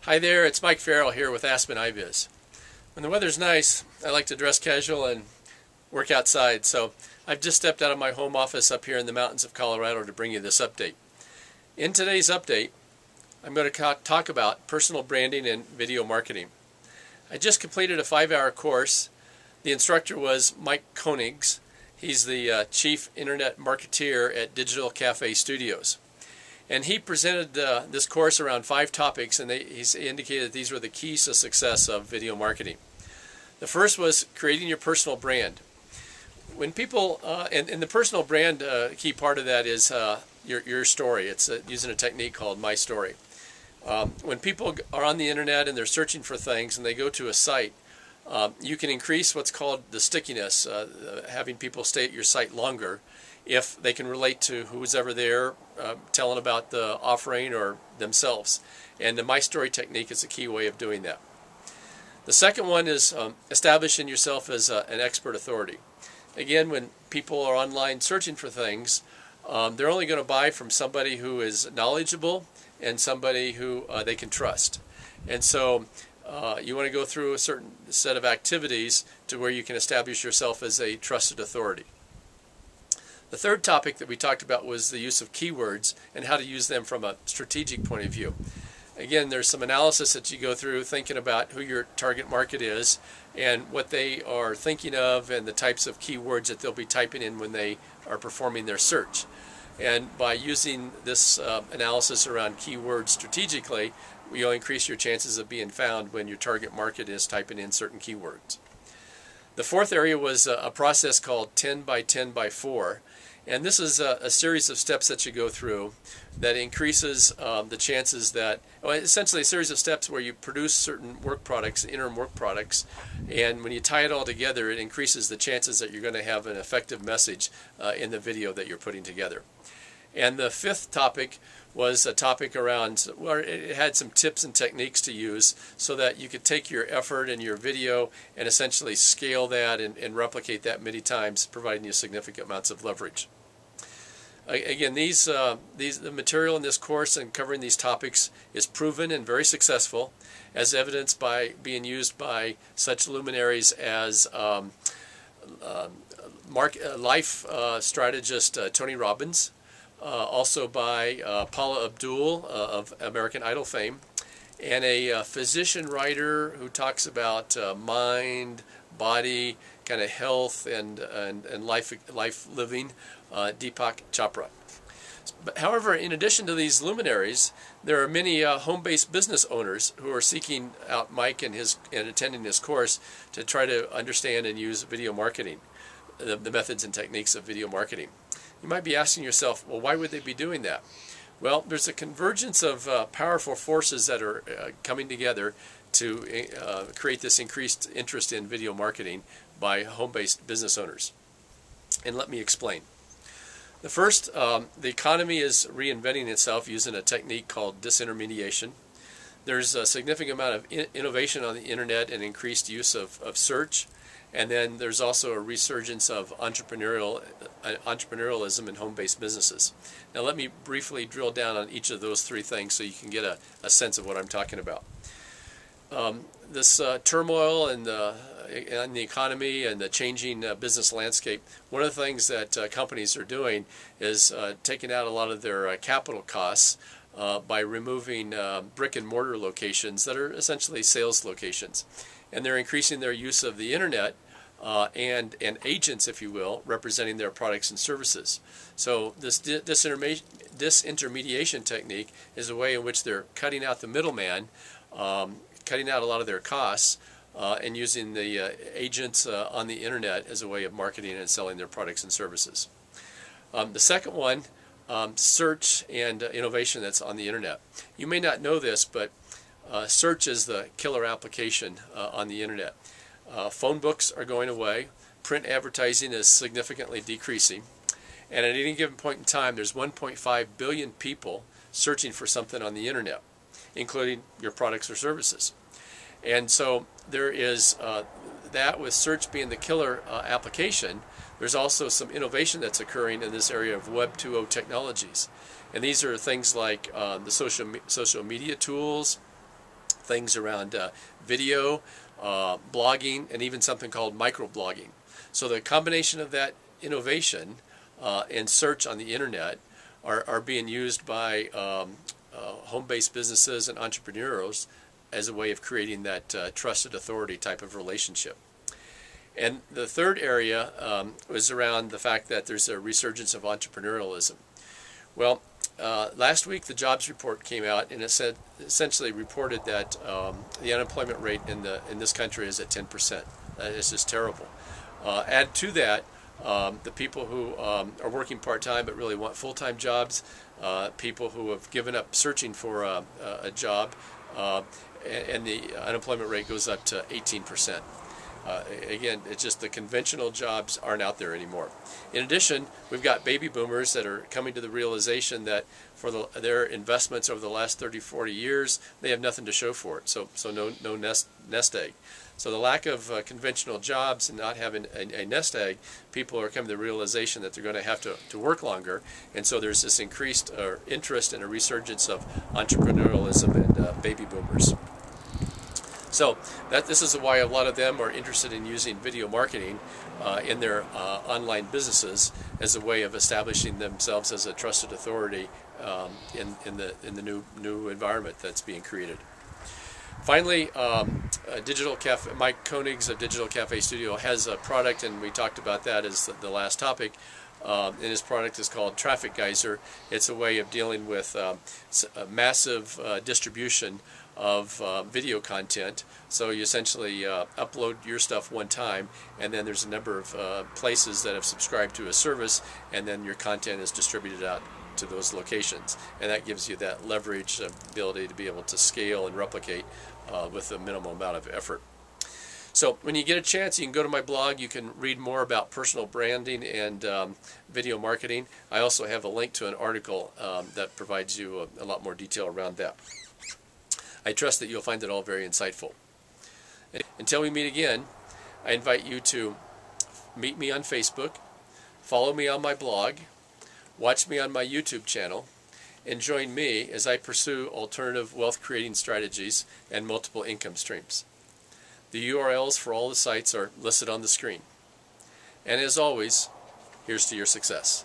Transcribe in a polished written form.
Hi there, it's Mike Farrell here with Aspen iViz. When the weather's nice, I like to dress casual and work outside, so I've just stepped out of my home office up here in the mountains of Colorado to bring you this update. In today's update, I'm going to talk about personal branding and video marketing. I just completed a 5-hour course. The instructor was Mike Koenigs. He's the Chief Internet Marketeer at Digital Cafe Studios. And he presented this course around 5 topics, and he's indicated these were the keys to success of video marketing. The first was creating your personal brand. When people, and the personal brand key part of that is your story. It's using a technique called My Story. When people are on the internet and they're searching for things and they go to a site, you can increase what's called the stickiness, having people stay at your site longer if they can relate to who's ever there, telling about the offering or themselves. And the My Story technique is a key way of doing that. The second one is establishing yourself as an expert authority. Again, when people are online searching for things, they're only going to buy from somebody who is knowledgeable and somebody who they can trust. And so you want to go through a certain set of activities to where you can establish yourself as a trusted authority. The third topic that we talked about was the use of keywords and how to use them from a strategic point of view. Again, there's some analysis that you go through thinking about who your target market is and what they are thinking of and the types of keywords that they'll be typing in when they are performing their search. And by using this analysis around keywords strategically, you'll increase your chances of being found when your target market is typing in certain keywords. The fourth area was a process called 10 by 10 by 4. And this is a series of steps that you go through that increases the chances that, well, essentially a series of steps where you produce certain work products, interim work products, and when you tie it all together, it increases the chances that you're going to have an effective message in the video that you're putting together. And the fifth topic was a topic around, well, it had some tips and techniques to use so that you could take your effort and your video and essentially scale that and replicate that many times, providing you significant amounts of leverage. Again, the material in this course and covering these topics is proven and very successful, as evidenced by being used by such luminaries as life strategist Tony Robbins, also by Paula Abdul of American Idol fame, and a physician writer who talks about mind, body, kind of health and life living, Deepak Chopra. But however, in addition to these luminaries, there are many home-based business owners who are seeking out Mike and attending his course to try to understand and use video marketing, the methods and techniques of video marketing. You might be asking yourself, well, why would they be doing that? Well, there's a convergence of powerful forces that are coming together to create this increased interest in video marketing by home-based business owners. And let me explain. The first, the economy is reinventing itself using a technique called disintermediation. There's a significant amount of innovation on the internet and increased use of search. And then there's also a resurgence of entrepreneurialism in home-based businesses. Now let me briefly drill down on each of those 3 things so you can get a sense of what I'm talking about. This turmoil in the economy and the changing business landscape, one of the things that companies are doing is taking out a lot of their capital costs by removing brick and mortar locations that are essentially sales locations. And they're increasing their use of the internet and agents, if you will, representing their products and services. So this disintermediation technique is a way in which they're cutting out the middleman, cutting out a lot of their costs, and using the agents on the internet as a way of marketing and selling their products and services. The second one, search and innovation that's on the internet. You may not know this, but search is the killer application on the internet. Phone books are going away. Print advertising is significantly decreasing. And at any given point in time, there's 1.5 billion people searching for something on the internet, including your products or services. And so there is that, with search being the killer application, there's also some innovation that's occurring in this area of Web 2.0 technologies. And these are things like the social media tools, things around video, blogging, and even something called microblogging. So the combination of that innovation and search on the internet are being used by home-based businesses and entrepreneurs as a way of creating that trusted authority type of relationship. And the third area was around the fact that there's a resurgence of entrepreneurialism. Well, last week the jobs report came out, and it said essentially reported that the unemployment rate in this country is at 10%. That is just terrible. Add to that the people who are working part-time but really want full-time jobs, people who have given up searching for a job, and the unemployment rate goes up to 18%. Again, it's just the conventional jobs aren't out there anymore. In addition, we've got baby boomers that are coming to the realization that for their investments over the last 30, 40 years, they have nothing to show for it. So no nest egg. So the lack of conventional jobs and not having a nest egg, people are coming to the realization that they're going to have to work longer. And so there's this increased interest and a resurgence of entrepreneurialism and baby boomers. So this is why a lot of them are interested in using video marketing in their online businesses as a way of establishing themselves as a trusted authority in the new environment that's being created. Finally, Digital Cafe, Mike Koenig's of Digital Cafe Studio has a product, and we talked about that as the last topic. And his product is called Traffic Geyser. It's a way of dealing with massive distribution of video content. So you essentially upload your stuff one time, and then there's a number of places that have subscribed to a service, and then your content is distributed out to those locations. And that gives you that leverage ability to be able to scale and replicate with a minimal amount of effort. So when you get a chance, you can go to my blog. You can read more about personal branding and video marketing. I also have a link to an article that provides you a lot more detail around that. I trust that you'll find it all very insightful. And until we meet again, I invite you to meet me on Facebook, follow me on my blog, watch me on my YouTube channel, and join me as I pursue alternative wealth creating strategies and multiple income streams. The URLs for all the sites are listed on the screen. And as always, here's to your success.